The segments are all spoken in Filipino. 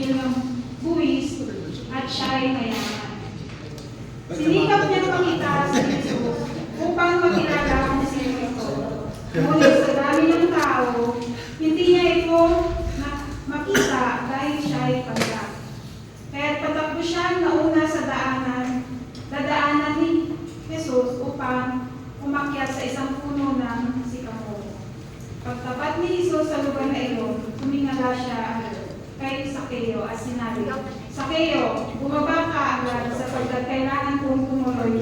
maningil ng buwis at siya ay mayaman. Sinikap niyang makita si Jesus upang makilala ang Espiritu. Ngunit sa dami ng tao, hindi niya ito makita dahil siya ay pagka. Kaya patakbo siya nauna sa dadaanan ni Jesus upang umakyat sa isang puno ng sikamo. Pagtapat ni Jesus sa lugar na iyon, tumingala siya kay Sakeo at sinabi, Sakeo, bumaba ka agad sapagkat kailangan kong tumuloy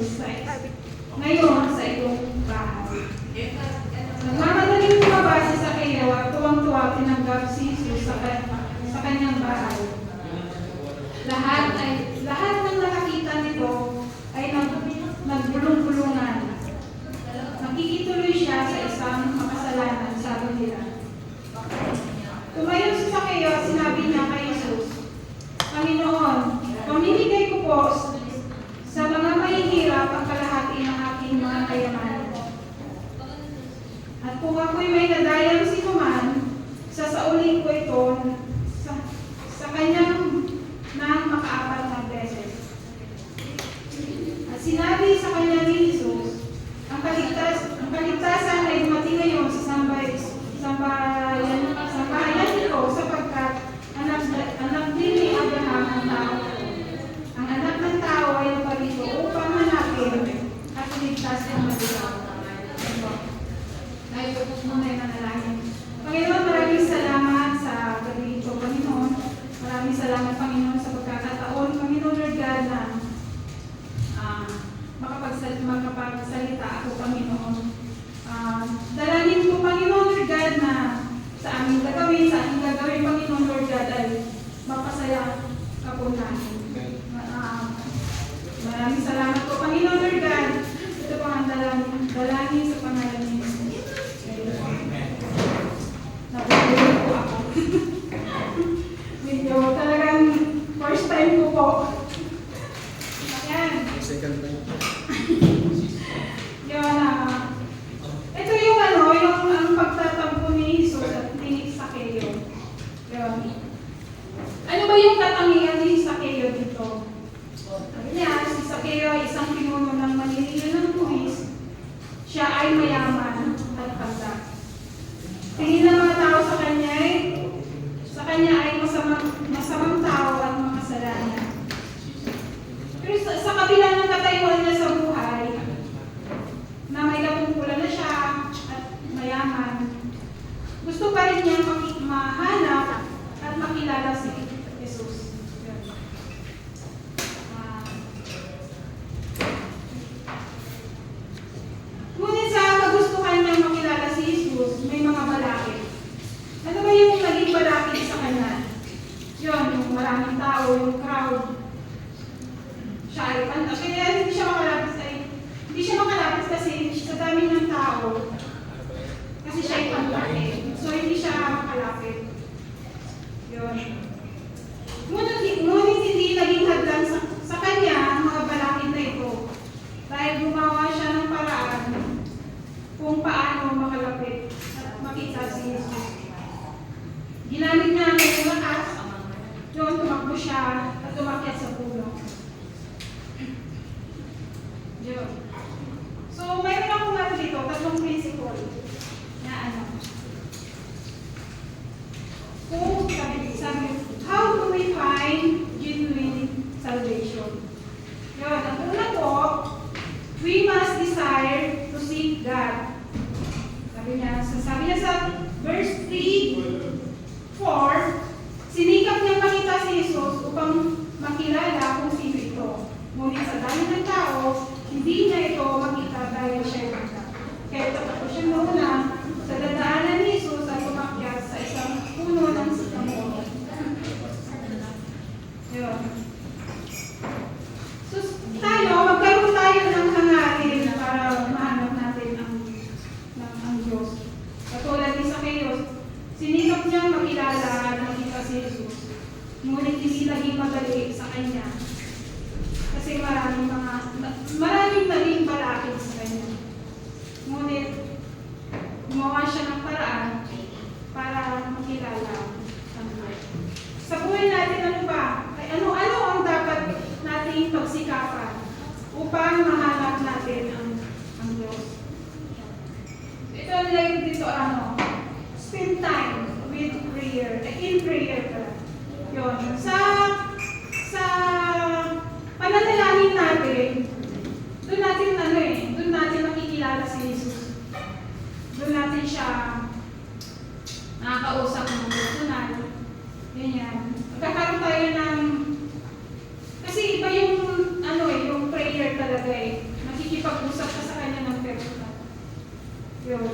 ngayon sa iyong bahay. Nagmamadaling bumaba si Sakeo at tuwang-tuwa tinanggap si Jesus sa kanyang bahay. Lahat ng nakakita nito ay nagbulong-bulungan. Nakikituloy siya sa isang makasalanan, sabi nila. Tumayo si Sakeo at sinabi niya kay Jesus, Panginoon, pamimigay ko po sa mga mahihirap ang kalahati ng aking mga kayamanan. At kung ako'y may nadayang sinuman, sasaulin ko ito sa kanyang ng makaapat na beses. At sinabi sa kanya ni Jesus, ang kaligtasan ay dumating ngayon sa sambahayan nito sapagkat anak din ni Abraham ang tao. Ang anak ng tao ay naparito upang hanapin at iligtas ang madilaw. Ay, ito po muna yung manalangin. Panginoon, maraming salamat sa gabi ito, Panginoon. Maraming salamat, Panginoon, sa pagkakataon, Panginoon, Lord God, na makapagsalita ako, Panginoon. Dalangin ko, Panginoon, Lord God, na sa aming gagawin, Panginoon, Lord God, ay mapasaya ka po namin. Maraming salamat po, Panginoon, Lord God. Ito po ang dalangin sa pangalan ni Jesus. Napagulog po ako. Medyo talagang first time ko po. Ayan. Second time. Yun, ito yung ang pagtatampo ni Jesus at ni Sakeo. Yun. Ano ba yung katangian ni Sakeo dito? Sabi niya, si Sakeo ay isang pinuno ng manihil ng buwis. Siya ay mayaman at pagka. Tingin ng mga tao sa kanya ay masamang tao at makasalanan. Pero sa kabila ng katayuan niya sa buhay, na may katungkulan na siya at mayaman, gusto pa rin niya mahanap at makilala si Jesus. Ngunit sa kagustuhan niyang makilala si Jesus, may mga balakid. Ano ba yung naging balakid sa kanya? Yun, yung maraming tao, yung crowd. Siya ay panta. Kaya hindi siya makalapit kasi sa dami ng tao. Kasi siya ay pantake. So hindi siya makalapit. Yun. Ngunit hindi naging hadlan sa kanya ang mga balakid na ito. Dahil gumawa siya ng paraan kung paano makalapit at makita si Jesus. Ginamit niya ang mga lakas. Yun, tumakbo siya at tumakyat sa puno. Yun. So, mayroon akong nato dito, tatlong principle na sabi, how do we find genuine salvation? Yun, ang una po, we must desire to seek God. Sabi niya sa verse 3, 4, sinikap niyang makita si Jesus upang makilala kung sino ito. Ngunit sa dami ng tao, hindi niya ito makita dahil siya ay bata. Kaya tapos siya muna sa dadaanan ni Jesus at umakyat sa isang puno ng sikamo. Yun. So, magkaroon tayo ng hangarin para mahanap natin ang Diyos. Katulad ni Sakeo, sinikap niyang makilala at makita si Jesus. Ngunit hindi naging madali sa kanya. Kasi maraming naging balakid sa kanya. Ngunit, gumawa siya ng paraan para makilala ang Diyos. Sa buhay natin, ano upang mahanap natin ang Diyos. Ito ang nilagay dito, spend time with prayer, in prayer pala. Yun. Sa pananalangin natin, doon natin makikilala si Jesus. Doon natin siya nakakausap ng personal. Ganyan. Magkakaroon tayo ng, kasi iba yung prayer talaga makikipag-usap ka sa kanya ng personal. Yun.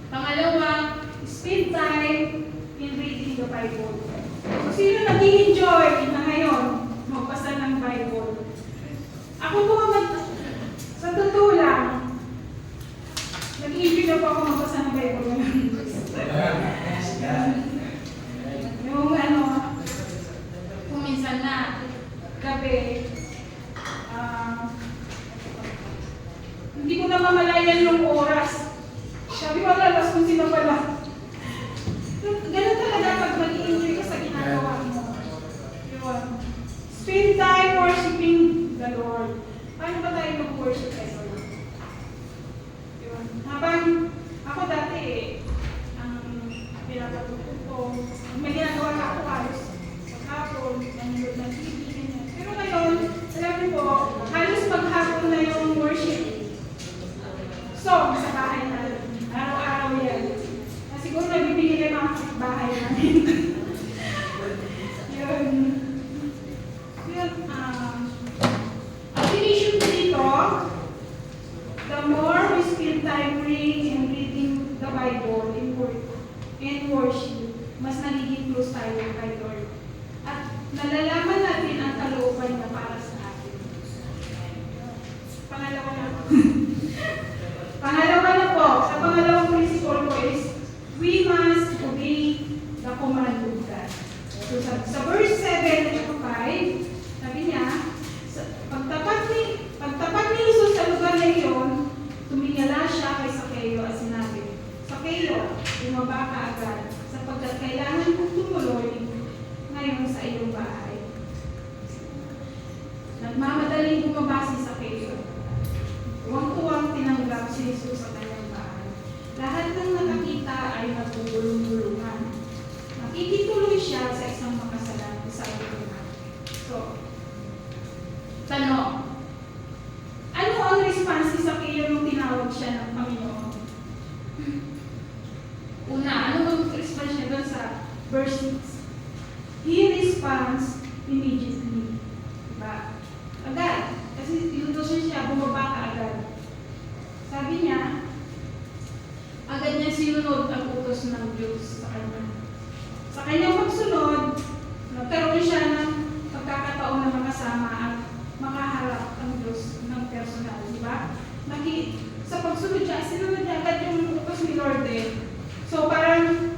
Pangalawa, spend time in reading the Bible. So, sino nag-i-enjoy na ngayon magbasa ng Bible? Ako po, sa totoo lang, nag-i-enjoy na po ako magbasa ng Bible ngayon. Yung kung minsan na, gabi, hindi ko na mamalayan yung oras. Sabi ko, alas kung sino pala. Ganun talaga pag mag-i-enjoy ka sa ginagawa mo. Yun. Spend time worshiping the Lord. Paano ba tayo mag-worship kayo? Yun. Habang ako dati ang pinapatutog ko, may ginagawa na ako halos sa hapon, nanonood ng TV, ganyan. Pero ngayon, alam niyo po, halos maghapon na yung worship song sa bahay natin. Araw-araw yan. Siguro nabibigyan ng mga bahay namin. Yun. Application dito, the more we spend time praying and reading the Bible in worship, mas nagiging close tayo kay Lord. At nalalaman natin ang kalooban niya para sa atin. Pangalawa na po. Pangalawa na po, sa pangalawang principle ko is, we must obey the command of God. So sa verse 7 at 5, sabi niya, pagtapat ni Jesus sa lugar na iyon, tumingala siya kay Sakeo at sinabi, Sakeo, bumaba ka agad, sapagkat kailangan kong tumuloy ngayon sa iyong bahay. Nagmamadaling bumaba si Sakeo. Tuwang-tuwang tinanggap si Jesus sa kanyang bahay. Lahat ng nakakita ay nagugulong-gulungan. Nakikituloy siya sa isang makasalan sa iyong. So, tanong, ano ang response ni Sakeo nung tinawag siya ng Panginoon? Una, ano ang response niya doon sa verse 6? He responds immediately. Diba? Agad. Kasi inutusan siya, bumaba ka agad. Sabi niya, agad niya sinunod ang utos ng Diyos sa kanya. Sa kanyang pagsunod, nagkaroon siya ng pagkakataon na makasama at makaharap ang Diyos ng personal. Diba? Sa pagsunod siya, sinunod niya agad yung utos ni Lord eh. So parang,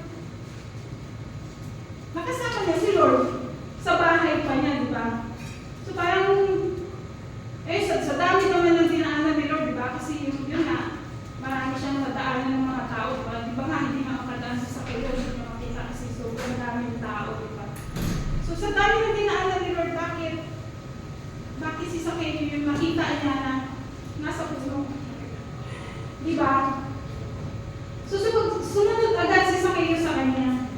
makasama niya si Lord sa bahay pa niya, diba? So parang, sa dami naman ng dinaanan ni Lord, diba? Kasi yun na, marami siyang nadaanan ng mga tao, diba? Diba nga, hindi makakadaan sa Sakeo, hindi niya makita kasi sobrang daming tao, diba? So sa dami ng dinaanan ni Lord, bakit si Sakeo yung makita niya na nasa puno? Diba? So sumunod agad si Sakeo sa kanya.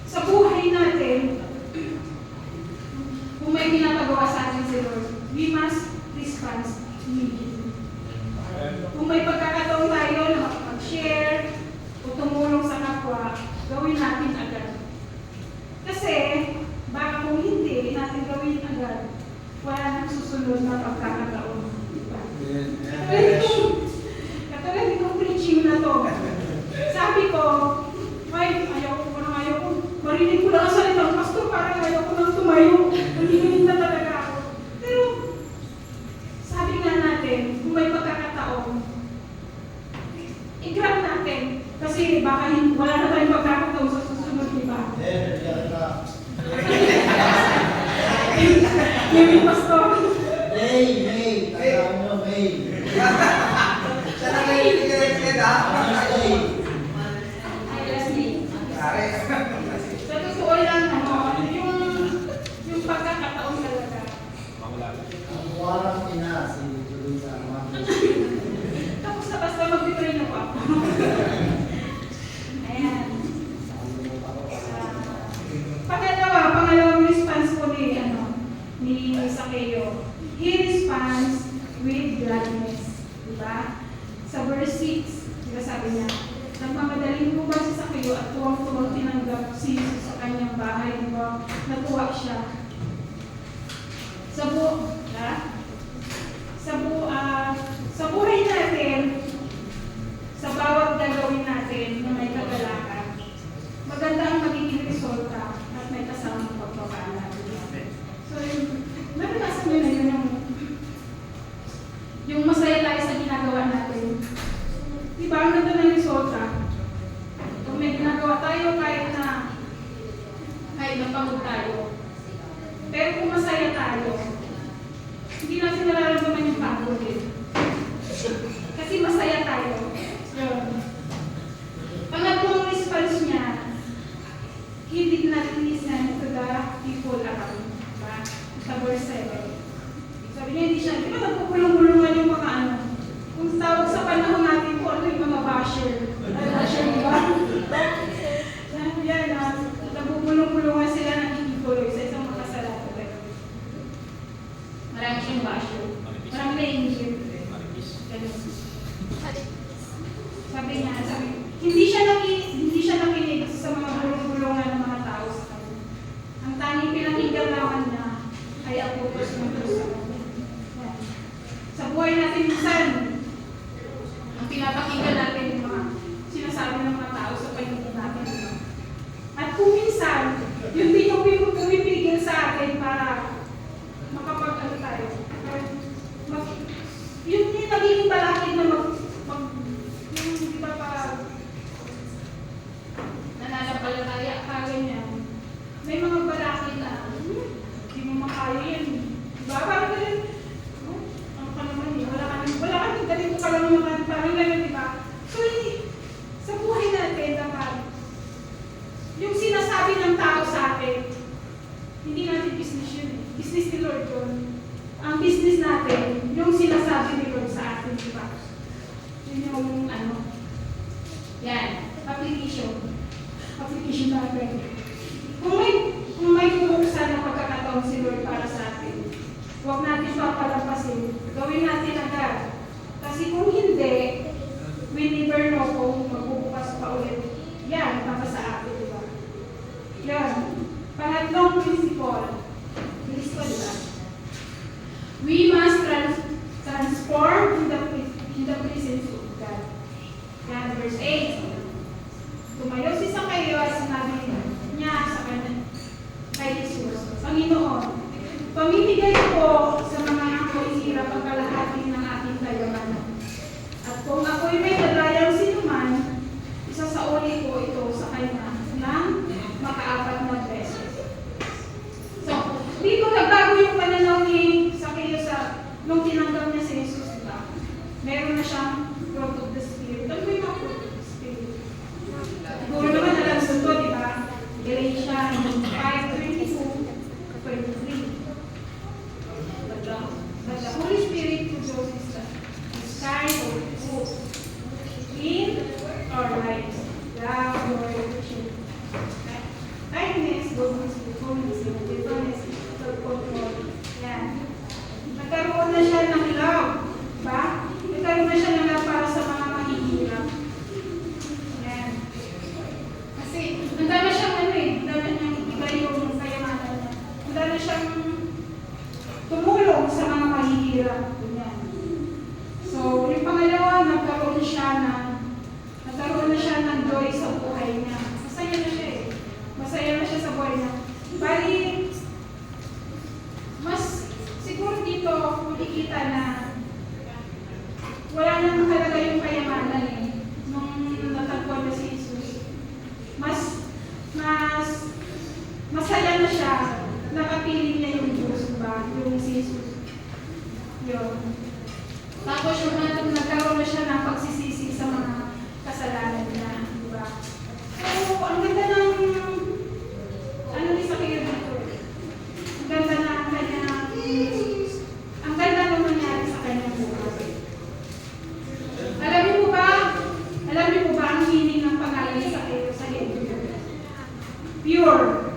Sa buhay natin, kung may pinapagawa sa atin si Lord, we must respond immediately. Kung may pagkakataon tayo na mag-share o tumulong sa kapwa, gawin natin agad. Kasi, baka kung hindi natin gawin agad, wala nang susunod na pagkakataon. Katulad itong preaching na to. Sabi ko, ayaw ko, marinig ko lang ang salita ng pastor, parang ayaw ko nang tumayo. Nanginginig na talaga ako. Pero, sabi nga natin, kung may pagkakataon, i-grab natin. Kasi baka wala na tayong pagkakataon sa susunod, di ba? Yung pastor. May. Sana kayo nag-respect ha? Sa totoo lang, yung pagkakataon talaga. Walang ni Zacchaeus. He responds with gladness. Diba? Sa verse 6, diba sabi niya, nagmamadaling po ba si Zacchaeus at tuwang-tuwang tinanggap si Jesus sa kanyang bahay, diba? Natuwa siya. Sa buhay natin, sa bawat gagawin natin na may kagalakan, maganda ang magiging resulta at may kasamang pagpapala. So, naranasan nyo na yun yung masaya tayo sa ginagawa natin. Diba, ang ganda ng resulta? Kung may ginagawa tayo kahit na pagod tayo. Pero kung masaya tayo, hindi natin nararamdaman yung pagod eh. Kasi masaya tayo. Yun. Pangatlong response niya, he did not listen to the people around. Diba? Sa verse 7. Sabi niya, hindi siya, di ba nagpupulong-pulungan yung mga ano? Kung tawag sa panahon natin po, ano yung mga basher? Basher, di ba? Yan, nagpupulong-pulungan sila ng ikikuloy sa isang makasalanan. Marami siyang basher. Marami na injure. Sabi niya, hindi siya nakinig sa mga bulong-bulungan ng mga tao sa kanya. Ang tanging pinakinggan niya ay ang utos ng Diyos sa kanya. Sa buhay natin minsan, ang pinapakinggan natin yung mga sinasabi ng mga tao sa paligid natin. At kung minsan, yun din yung pumipigil sa atin para makapag-ano tayo. Yun din naging balakid na yung di ba pa nananampalataya ka ganyan. May mga balakid na hindi mo makaya yan. Diba? Parang ganun, ano ka naman yun? Wala ka nang galing ko ka lang naman. Parang ganun, diba? So, sa buhay natin, dapat yung sinasabi ng tao sa atin, hindi natin business yun. Business ni Lord yun. Ang business natin, yung sinasabi ni Lord sa atin, diba? Yun yung ano. Yan. Application natin. Kung may bubuksan ng pagkakataon si Lord para sa atin, huwag natin papalampasin. Gawin natin agad. Kasi kung hindi, we never know kung magbubukas pa ulit. Yan, para sa atin, diba? Yan. Pangatlong principle. Bilis ko, diba? We must transform in the presence of God. Yan, verse 8. Tumayo si Zacchaeus, sinabi niya sa kanya, kay Jesus, Panginoon, pamimigay ko sa mga hirap ang kalahati ng aking kayamanan. At kung ako'y may dalayang sinuman, isasauli ko ito sa kanya ng makaapat na beses. So, dito nagbago yung pananaw ni Zacchaeus nung tinanggap niya si Jesus, diba? Meron na siyang fruit of the Spirit. Ano yung mga fruit of the Spirit? Siguro naman alam sa ito, diba? Galatians 5:22-23. But the Holy Spirit produces this kind of fruit in our lives. Love, joy, patience, kindness, goodness, faithfulness, gentleness, self-control. Yan. Nagkaroon na siya ng love. Diba? Nagkaroon na siya ng love para sa mga mahihirap. Yan. Kasi, handa na siyang handa na niyang iba yung kayamanan niya. Handa na siyang tumulong sa mga mahihirap. Yan. So, yung pangalawa, nagkaroon na siya ng joy sa buhay niya. Masaya na siya eh. Masaya na siya sa buhay niya. Bali, mas siguro dito makikita na wala nang talaga yung kayamanan eh. Nung natagpuan na si Jesus. Masaya na siya. Nakapiling niya yung Diyos ba? Yung si Jesus. Yun. Tapos yung nagkaroon na siya ng pagsisisi sa mga kasalanan niya. Diba? So, ang ganda ng ano ni Zacchaeus dito. Ang ganda na ang ganda ng nangyari sa kanyang buhay. Alam niyo po ba ang meaning ng pangalan ni Zacchaeus sa Hebrew? Pure,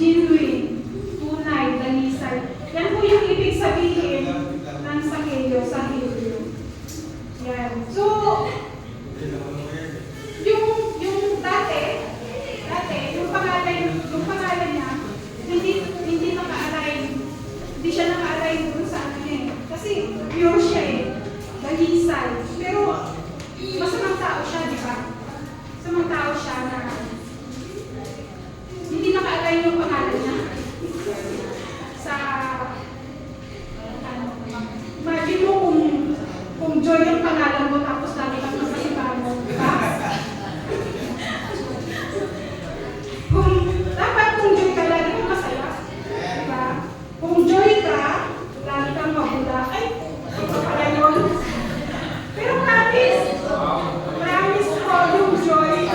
genuine, tunay, dalis, Dalisay. Yan po yung ibig sabihin ng Sakeo sa Hebrew. Yan. So, yung dati, yung pangalan niya, hindi naka-align. Hindi siya naka-align dun sa ano niya eh. Kasi pure siya eh. Dalisay. Pero, masamang tao siya, di ba? Masamang tao siya na hindi naka-align yung pangalan niya. Sa, ano, imagine mo kung Joy yung pangalan mo tapos lagi kang magkasipa mo, di ba? Kung Joy ka, lagi kang masaya, di ba? Kung Joy ka, lagi kang mabula, ay, ito pala yun. Pero promise ko, yung Joy,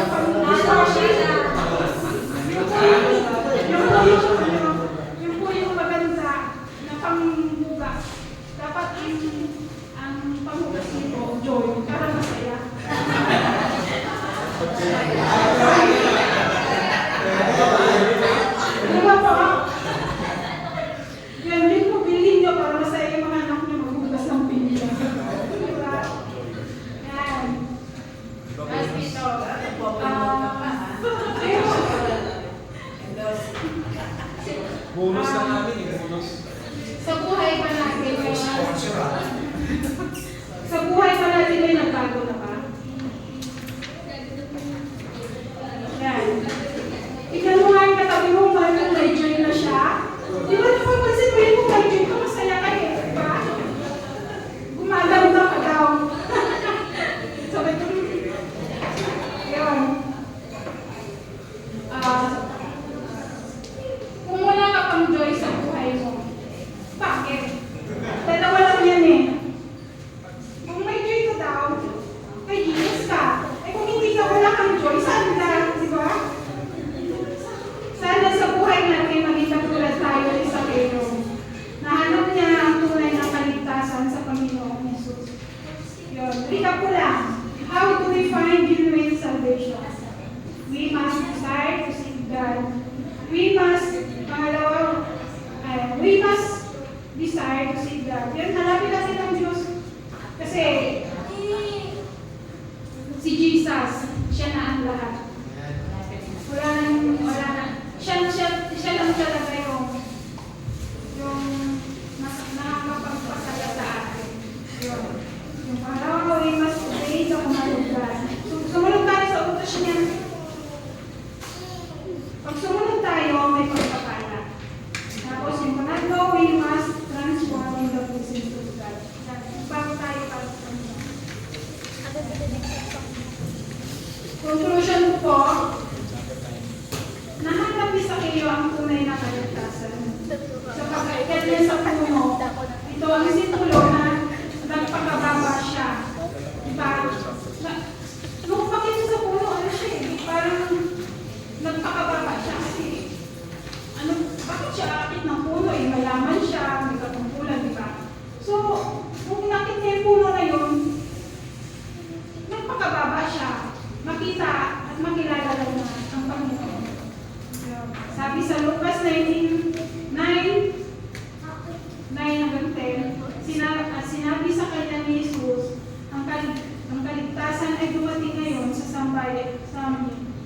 yung po yung maganda na panghugas. Dapat ang panghugas nito, Joy, para masaya. Di ba po? Yan din po, bilhin nyo para masaya yung mga anak nyo maghugas ng pinggan. Di ba? Yan. Bonus na namin eh, bonus. Sa buhay pa natin, sa buhay pa natin may nagbago na ba? Yan. Tignan mo nga yung katabi mo, parang may joy na siya. Di ba napapansin mo yung may joy ka, masaya ka eh, di ba? Gumaganda ka daw. Sabi ko, yun. Kung wala ka pang joy sa buhay mo, bakit? Dalawa lang yan eh. Kung may joy ka daw, may gilas ka. Eh kung hindi ka wala kang joy, saan ka? Di ba? Sana sa buhay natin maging katulad tayo ni Sakeo. Nahanap niya ang tunay na kaligtasan sa Panginoong Jesus. Yun. Recap ko lang. How do we find genuine salvation? We must desire to seek God. We must desire to seek God. Yan, hanapin natin ang Diyos. Kasi, si Jesus, siya na ang lahat. Wala na. Siya lang talaga yung nakakapagpasaya sa atin. Yung pangalawa, we must obey the command of God. Sumunod tayo sa utos niya. Pag sumunod tayo, may pagpapala. Tapos yung pangatlo, we must transform in the presence of God. Bago tayo para sa Kanya. Conclusion ko po, nahanap ni Sakeo ang tunay na kaligtasan. Sa pagkaikat niya sa puno, ito ang situlo na nagpakababa siya. Diba? Nung pakita sa puno, ano siya eh, parang nagpakababa siya kasi bakit siya akit ng puno eh, malaman siya, may katungkulan, diba? So, kung nakit niya yung puno na yun, nagpakababa siya, makita at makilala lang na ang Panginoon. Sabi sa Lucas 19:9-10, sinabi sa kanya ni Jesus, ang kaligtasan ay dumating ngayon sa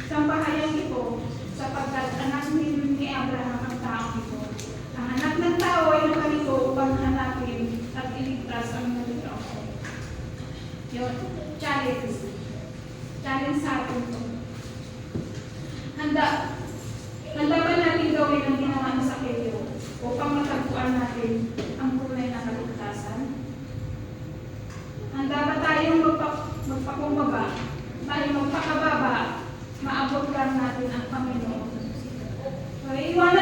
sambahayan ito, sapagkat anak ni Abraham ang taong ito. Ang anak ng tao ay nakalito upang hanapin at iligtas ang nalitaw. Yun, challenge. Challenge sa atin ito. Handa ba natin gawin ang ginawa ni Sakeo upang matagpuan natin ang tunay na kaligtasan? Handa ba tayong magpakumbaba, magpakababa, maabot lang natin ang Panginoon? So, iwanan